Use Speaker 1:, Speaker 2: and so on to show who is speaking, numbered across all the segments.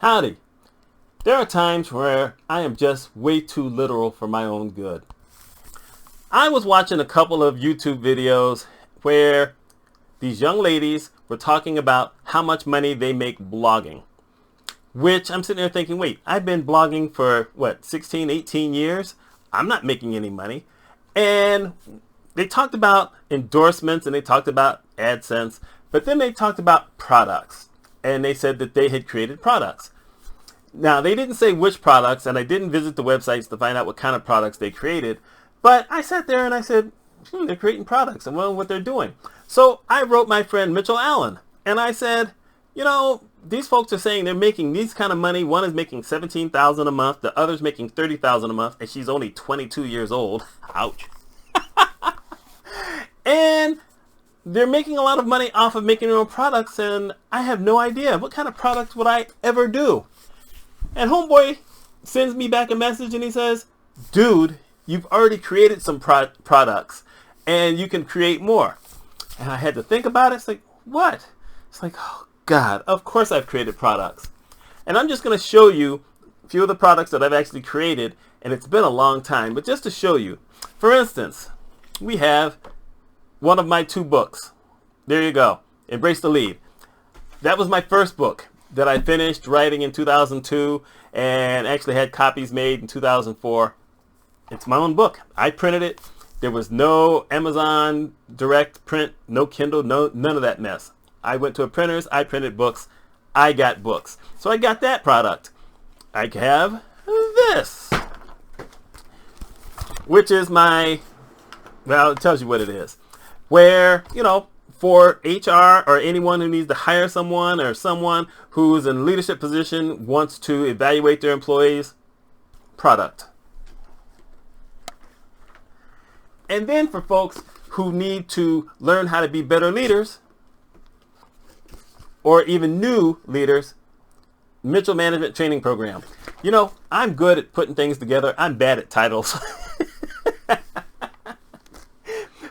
Speaker 1: Howdy. There are times where I am just way too literal for my own good. I was watching a couple of YouTube videos where these young ladies were talking about how much money they make blogging. Which I'm sitting there thinking, wait, I've been blogging for 16, 18 years? I'm not making any money. And they talked about endorsements and they talked about AdSense, but then they talked about products. And they said that they had created products. Now, they didn't say which products, and I didn't visit the websites to find out what kind of products they created, but I sat there and I said, they're creating products and well, what they're doing. So I wrote my friend Mitch Allen, and I said, these folks are saying they're making these kind of money. One is making $17,000 a month, the other's making $30,000 a month, and she's only 22 years old. Ouch. And they're making a lot of money off of making their own products, and I have no idea what kind of products would I ever do. And homeboy sends me back a message and he says, dude, you've already created some products and you can create more. And I had to think about it. It's like, what? It's like, oh God, of course I've created products. And I'm just going to show you a few of the products that I've actually created. And it's been a long time, but just to show you. For instance, we have one of my 2 books. There you go. Embrace the Lead. That was my first book that I finished writing in 2002 and actually had copies made in 2004. It's my own book. I printed it. There was no Amazon direct print, no Kindle, none of that mess. I went to a printer's, I printed books, I got books. So I got that product. I have this, which is my, well, it tells you what it is. Where, for HR or anyone who needs to hire someone or someone who's in a leadership position wants to evaluate their employees, product. And then for folks who need to learn how to be better leaders or even new leaders, Mitchell Management Training Program. I'm good at putting things together. I'm bad at titles.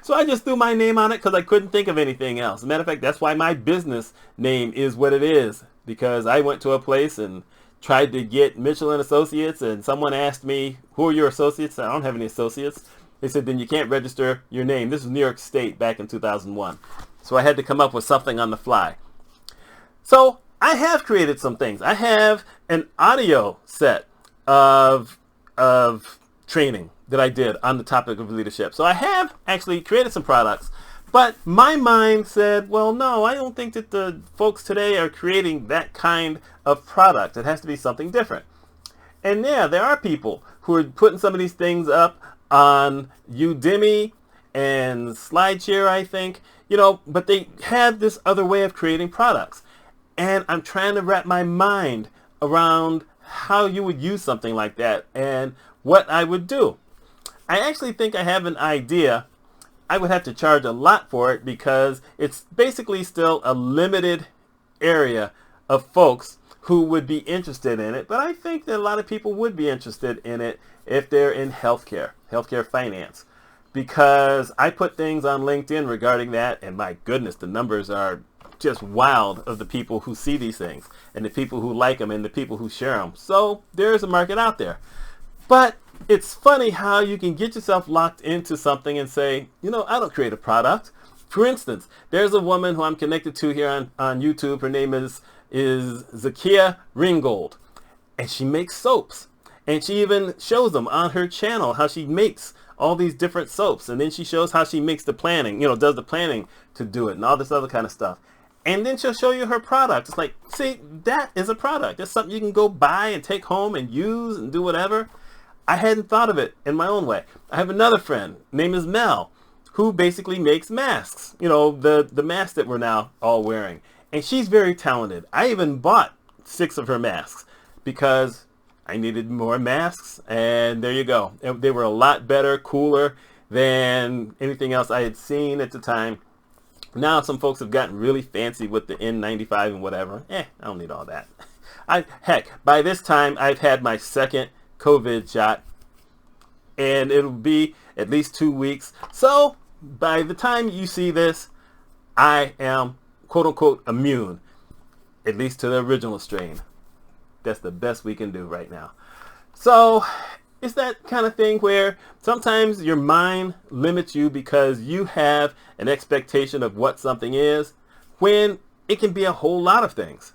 Speaker 1: So I just threw my name on it because I couldn't think of anything else. As a matter of fact, that's why my business name is what it is. Because I went to a place and tried to get Mitchell and Associates, and someone asked me, who are your associates? I don't have any associates. They said, then you can't register your name. This was New York State back in 2001. So I had to come up with something on the fly. So I have created some things. I have an audio set of training that I did on the topic of leadership. So I have actually created some products, but my mind said, well, no, I don't think that the folks today are creating that kind of product. It has to be something different. And yeah, there are people who are putting some of these things up on Udemy and SlideShare, I think, but they have this other way of creating products. And I'm trying to wrap my mind around how you would use something like that and what I would do. I actually think I have an idea. I would have to charge a lot for it because it's basically still a limited area of folks who would be interested in it. But I think that a lot of people would be interested in it if they're in healthcare finance. Because I put things on LinkedIn regarding that, and my goodness, the numbers are just wild of the people who see these things and the people who like them and the people who share them. So there's a market out there. But it's funny how you can get yourself locked into something and say, I don't create a product. For instance, there's a woman who I'm connected to here on YouTube. Her name is Zakia Ringgold, and she makes soaps. And she even shows them on her channel how she makes all these different soaps. And then she shows how she makes the planning, does the planning to do it and all this other kind of stuff. And then she'll show you her product. It's like, see, that is a product. It's something you can go buy and take home and use and do whatever. I hadn't thought of it in my own way. I have another friend, name is Mel, who basically makes masks. The masks that we're now all wearing. And she's very talented. I even bought 6 of her masks because I needed more masks. And there you go. They were a lot better, cooler than anything else I had seen at the time. Now some folks have gotten really fancy with the N95 and whatever. I don't need all that. Heck, by this time I've had my second COVID shot, and it'll be at least 2 weeks. So by the time you see this, I am quote unquote immune, at least to the original strain. that's the best we can do right now. So it's that kind of thing where sometimes your mind limits you because you have an expectation of what something is when it can be a whole lot of things.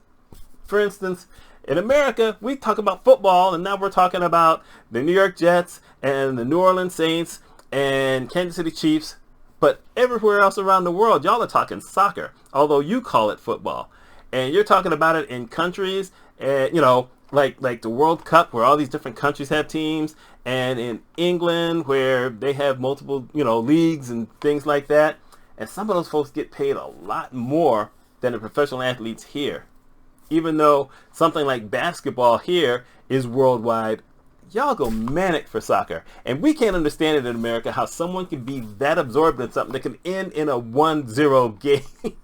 Speaker 1: For instance, in America, we talk about football, and now we're talking about the New York Jets and the New Orleans Saints and Kansas City Chiefs. But everywhere else around the world, y'all are talking soccer, although you call it football. And you're talking about it in countries, you know, like the World Cup, where all these different countries have teams, and in England, where they have multiple, you know, leagues and things like that. And some of those folks get paid a lot more than the professional athletes here. Even though something like basketball here is worldwide, y'all go manic for soccer. And we can't understand it in America, how someone can be that absorbed in something that can end in a 1-0 game.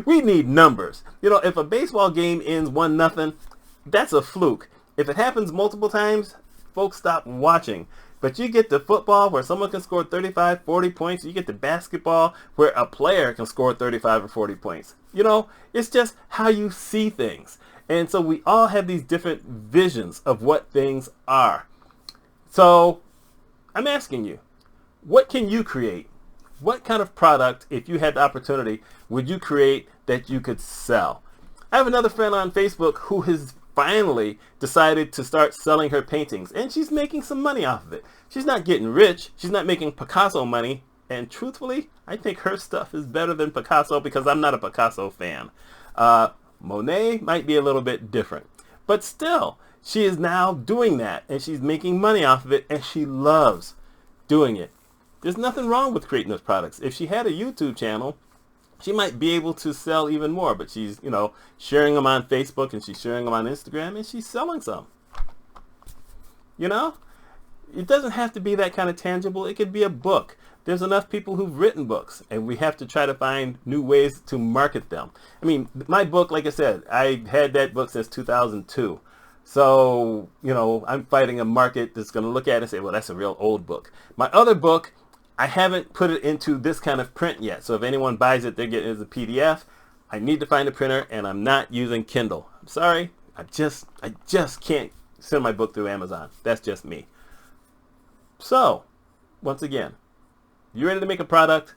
Speaker 1: We need numbers. You know, if a baseball game ends 1-0, that's a fluke. If it happens multiple times, folks stop watching. But you get to football where someone can score 35, 40 points. You get to basketball where a player can score 35 or 40 points. You know, it's just how you see things. And so we all have these different visions of what things are. So I'm asking you, what can you create? What kind of product, if you had the opportunity, would you create that you could sell? I have another friend on Facebook who has finally decided to start selling her paintings, and she's making some money off of it. She's not getting rich. She's not making Picasso money. And truthfully, I think her stuff is better than Picasso because I'm not a Picasso fan. Monet might be a little bit different. But still, she is now doing that, and she's making money off of it, and she loves doing it. There's nothing wrong with creating those products. If she had a YouTube channel, she might be able to sell even more, but she's, you know, sharing them on Facebook, and she's sharing them on Instagram, and she's selling some. You know, it doesn't have to be that kind of tangible. It could be a book. There's enough people who've written books, and we have to try to find new ways to market them. I mean, my book, like I said, I had that book since 2002. So, you know, I'm fighting a market that's going to look at it and say, well, that's a real old book. My other book, I haven't put it into this kind of print yet. So if anyone buys it, they're getting it as a PDF. I need to find a printer, and I'm not using Kindle. I'm sorry. I just can't send my book through Amazon. That's just me. So, once again, you ready to make a product?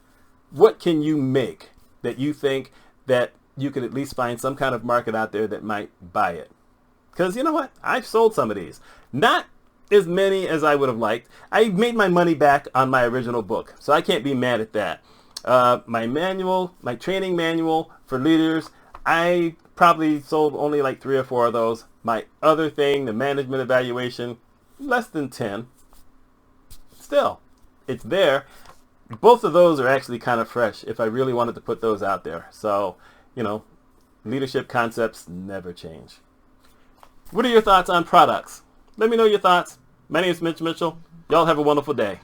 Speaker 1: What can you make that you think that you could at least find some kind of market out there that might buy it? Because you know what? I've sold some of these. Not as many as I would have liked. I made my money back on my original book, so I can't be mad at that. My training manual for leaders, I probably sold only like 3 or 4 of those. My other thing, the management evaluation, less than 10. Still, it's there. Both of those are actually kind of fresh if I really wanted to put those out there. So, you know, leadership concepts never change. What are your thoughts on products? Let me know your thoughts. My name is Mitch Mitchell. Y'all have a wonderful day.